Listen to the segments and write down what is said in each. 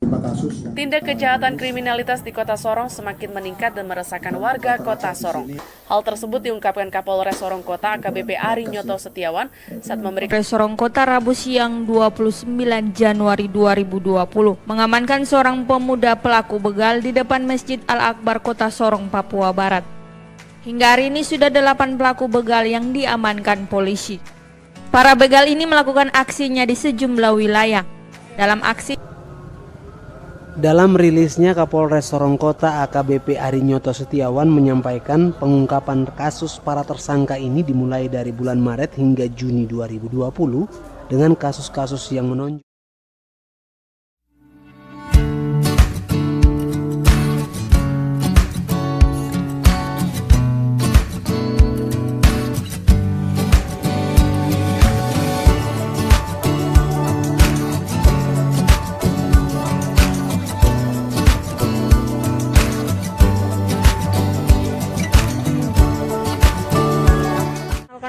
Tindak kejahatan kriminalitas di Kota Sorong semakin meningkat dan meresahkan warga Kota Sorong. Hal tersebut diungkapkan Kapolres Sorong Kota AKBP Ari Nyoto Setiawan saat memberikan Sorong Kota Rabu siang 29 Januari 2020 mengamankan seorang pemuda pelaku begal di depan Masjid Al-Akbar Kota Sorong, Papua Barat. Hingga hari ini sudah 8 pelaku begal yang diamankan polisi. Para begal ini melakukan aksinya di sejumlah wilayah. Dalam rilisnya, Kapolres Sorong Kota AKBP Ari Nyoto Setiawan menyampaikan pengungkapan kasus para tersangka ini dimulai dari bulan Maret hingga Juni 2020 dengan kasus-kasus yang menonjol.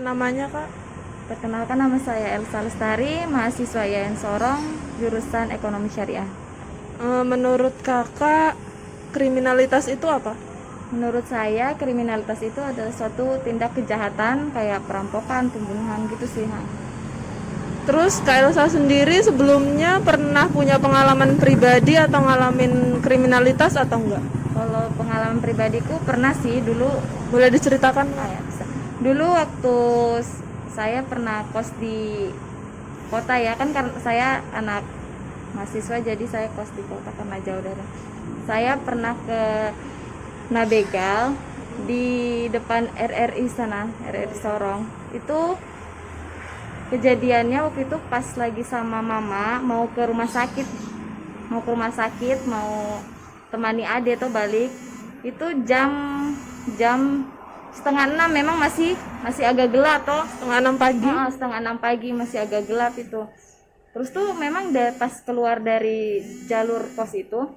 Namanya Kak? Perkenalkan, nama saya Elsa Lestari, mahasiswa YN Sorong, jurusan Ekonomi Syariah. Menurut Kakak, kriminalitas itu apa? Menurut saya, kriminalitas itu adalah suatu tindak kejahatan kayak perampokan, pembunuhan gitu sih. Terus Kak Elsa sendiri sebelumnya pernah punya pengalaman pribadi atau ngalamin kriminalitas atau enggak? Kalau pengalaman pribadiku pernah sih dulu. Boleh diceritakan? Bisa. Dulu waktu saya pernah kos di kota ya, kan karena saya anak mahasiswa jadi saya kos di kota karena jauh dari. Saya pernah ke Nabegal di depan RRI sana, RRI Sorong. Itu kejadiannya waktu itu pas lagi sama mama mau ke rumah sakit, mau temani ade tuh balik. Itu jam 5:30, memang masih agak gelap toh. 5:30 pagi. 5:30 pagi masih agak gelap itu. Terus tuh memang pas keluar dari jalur pos itu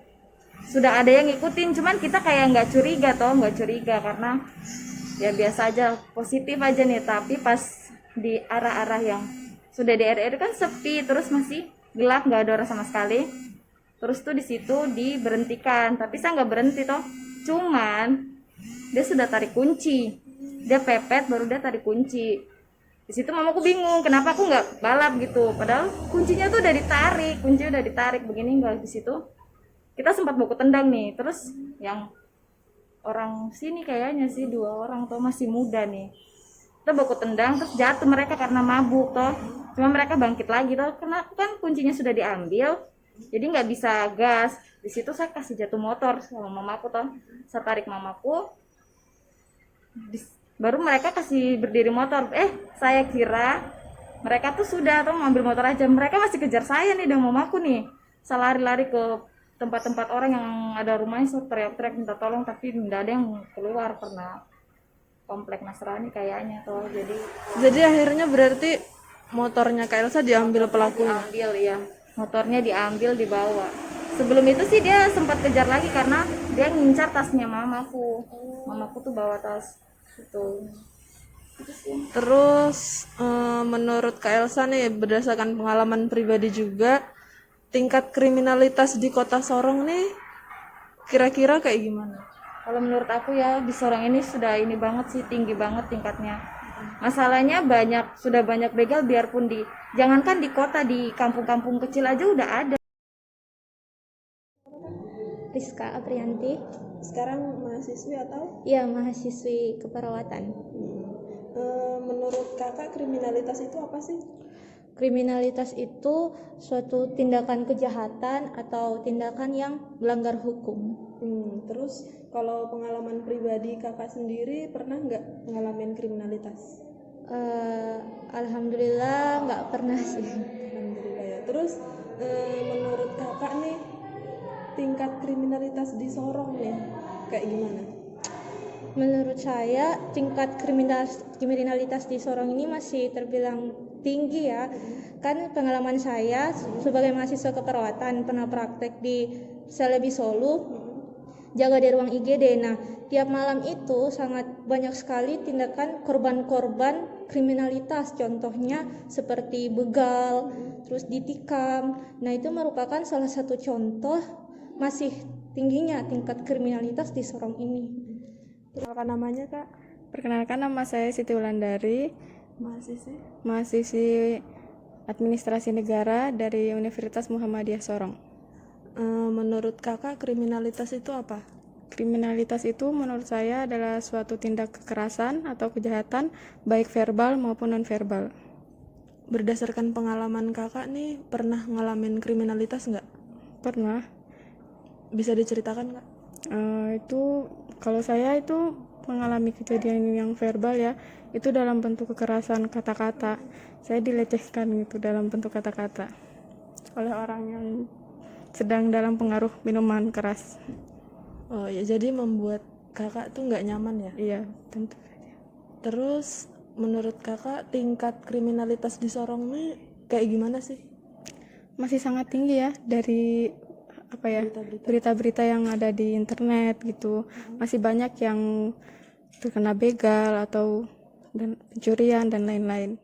sudah ada yang ngikutin, cuman kita kayak nggak curiga karena ya biasa aja, positif aja nih. Tapi pas di arah-arah yang sudah di RR kan sepi, terus masih gelap, nggak ada orang sama sekali. Terus tuh di situ diberhentikan, tapi saya nggak berhenti toh, cuman dia sudah tarik kunci, dia pepet baru dia tarik kunci. Di situ mamaku bingung kenapa aku nggak balap gitu, padahal kuncinya tuh udah ditarik begini. Nggak, di situ kita sempat baku tendang nih. Terus yang orang sini kayaknya sih 2 orang tuh masih muda nih, kita baku tendang terus jatuh mereka karena mabuk toh. Cuma mereka bangkit lagi toh karena kan kuncinya sudah diambil, jadi nggak bisa gas. Di situ saya kasih jatuh motor sama mamaku toh, saya tarik mamaku, baru mereka kasih berdiri motor. Saya kira mereka tuh sudah tuh ngambil motor aja, mereka masih kejar saya nih dan mamaku nih. Saya lari-lari ke tempat-tempat orang yang ada rumahnya, saya teriak-teriak minta tolong, tapi tidak ada yang keluar karena komplek Nasrani kayaknya tuh. Jadi akhirnya berarti motornya Kak Elsa diambil pelakunya? Diambil ya, motornya diambil, dibawa. Sebelum itu sih dia sempat kejar lagi karena dia ngincar tasnya mamaku. Mamaku tuh bawa tas itu. Terus menurut Kak Elsa nih, berdasarkan pengalaman pribadi juga, tingkat kriminalitas di Kota Sorong nih kira-kira kayak gimana? Kalau menurut aku ya di Sorong ini sudah ini banget sih, tinggi banget tingkatnya. Masalahnya sudah banyak begal, biarpun jangankan di kota, di kampung-kampung kecil aja udah ada. Rizka Aprianti. Sekarang mahasiswi atau? Iya, mahasiswi keperawatan. Menurut kakak kriminalitas itu apa sih? Kriminalitas itu suatu tindakan kejahatan atau tindakan yang melanggar hukum. Terus kalau pengalaman pribadi kakak sendiri pernah nggak ngalamin kriminalitas? Alhamdulillah nggak pernah sih. Alhamdulillah ya. Terus menurut kakak nih, tingkat kriminalitas di Sorong nih kayak gimana? Menurut saya tingkat kriminalitas di Sorong ini masih terbilang tinggi ya. Kan pengalaman saya sebagai mahasiswa keperawatan pernah praktek di Selebi Solu, jaga di ruang IGD. Nah, tiap malam itu sangat banyak sekali tindakan korban-korban kriminalitas, contohnya seperti begal, terus ditikam. Nah, itu merupakan salah satu contoh masih tingginya tingkat kriminalitas di Sorong ini. Apa namanya, Kak? Perkenalkan, nama saya Siti Wulandari, mahasiswi Administrasi Negara dari Universitas Muhammadiyah Sorong. Menurut Kakak kriminalitas itu apa? Kriminalitas itu menurut saya adalah suatu tindak kekerasan atau kejahatan baik verbal maupun non-verbal. Berdasarkan pengalaman Kakak nih, pernah ngalamin kriminalitas nggak? Pernah. Bisa diceritakan, Kak? Itu kalau saya itu mengalami kejadian yang verbal ya, itu dalam bentuk kekerasan kata-kata. Saya dilecehkan gitu dalam bentuk kata-kata oleh orang yang sedang dalam pengaruh minuman keras. Oh ya, jadi membuat Kakak tuh nggak nyaman ya? Iya, tentu saja. Terus menurut Kakak tingkat kriminalitas di Sorong nih kayak gimana sih? Masih sangat tinggi ya, dari berita-berita yang ada di internet gitu. Masih banyak yang terkena begal atau dan pencurian dan lain-lain.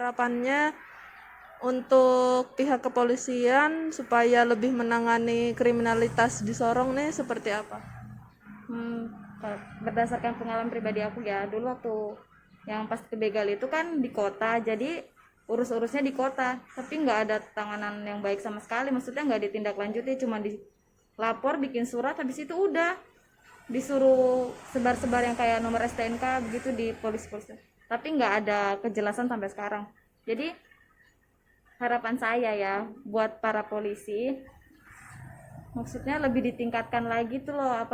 Harapannya untuk pihak kepolisian supaya lebih menangani kriminalitas di Sorong nih seperti apa? Berdasarkan pengalaman pribadi aku ya, dulu waktu yang pas kebegal itu kan di kota, jadi urus-urusnya di kota, tapi nggak ada tanganan yang baik sama sekali. Maksudnya nggak ditindaklanjuti, cuma dilapor, bikin surat, habis itu udah disuruh sebar-sebar yang kayak nomor STNK begitu di polisi-polisi, tapi nggak ada kejelasan sampai sekarang. Jadi harapan saya ya buat para polisi, maksudnya lebih ditingkatkan lagi tuh loh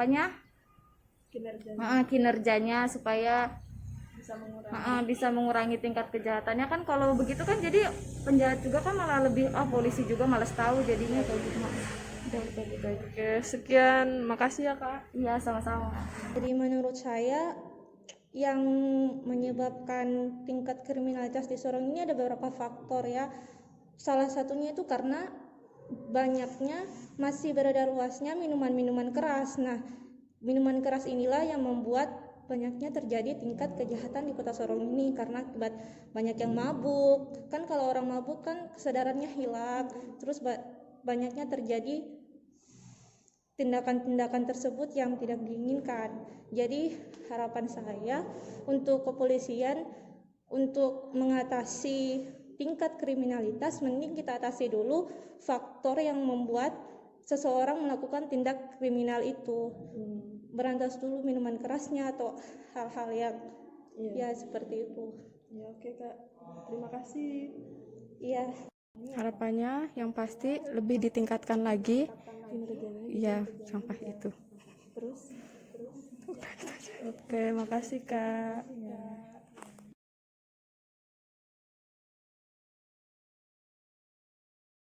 kinerjanya supaya bisa mengurangi tingkat kejahatannya kan. Kalau begitu kan jadi penjahat juga kan malah lebih, polisi juga males tahu jadinya kayak gitu. Udah gitu aja. Oke, sekian, makasih ya Kak. Iya, sama-sama. Jadi menurut saya yang menyebabkan tingkat kriminalitas di Sorong ini ada beberapa faktor ya. Salah satunya itu karena banyaknya masih beredar luasnya minuman-minuman keras. Nah, minuman keras inilah yang membuat banyaknya terjadi tingkat kejahatan di Kota Sorong ini karena akibat banyak yang mabuk. Kan kalau orang mabuk kan kesadarannya hilang, terus banyaknya terjadi tindakan-tindakan tersebut yang tidak diinginkan. Jadi harapan saya untuk kepolisian untuk mengatasi tingkat kriminalitas, mending kita atasi dulu faktor yang membuat seseorang melakukan tindak kriminal itu. Berantas dulu minuman kerasnya atau hal-hal yang ya seperti itu. Ya oke Kak, terima kasih. Iya. Harapannya yang pasti lebih ditingkatkan lagi ya sampah itu. Terus? Oke, makasih Kak.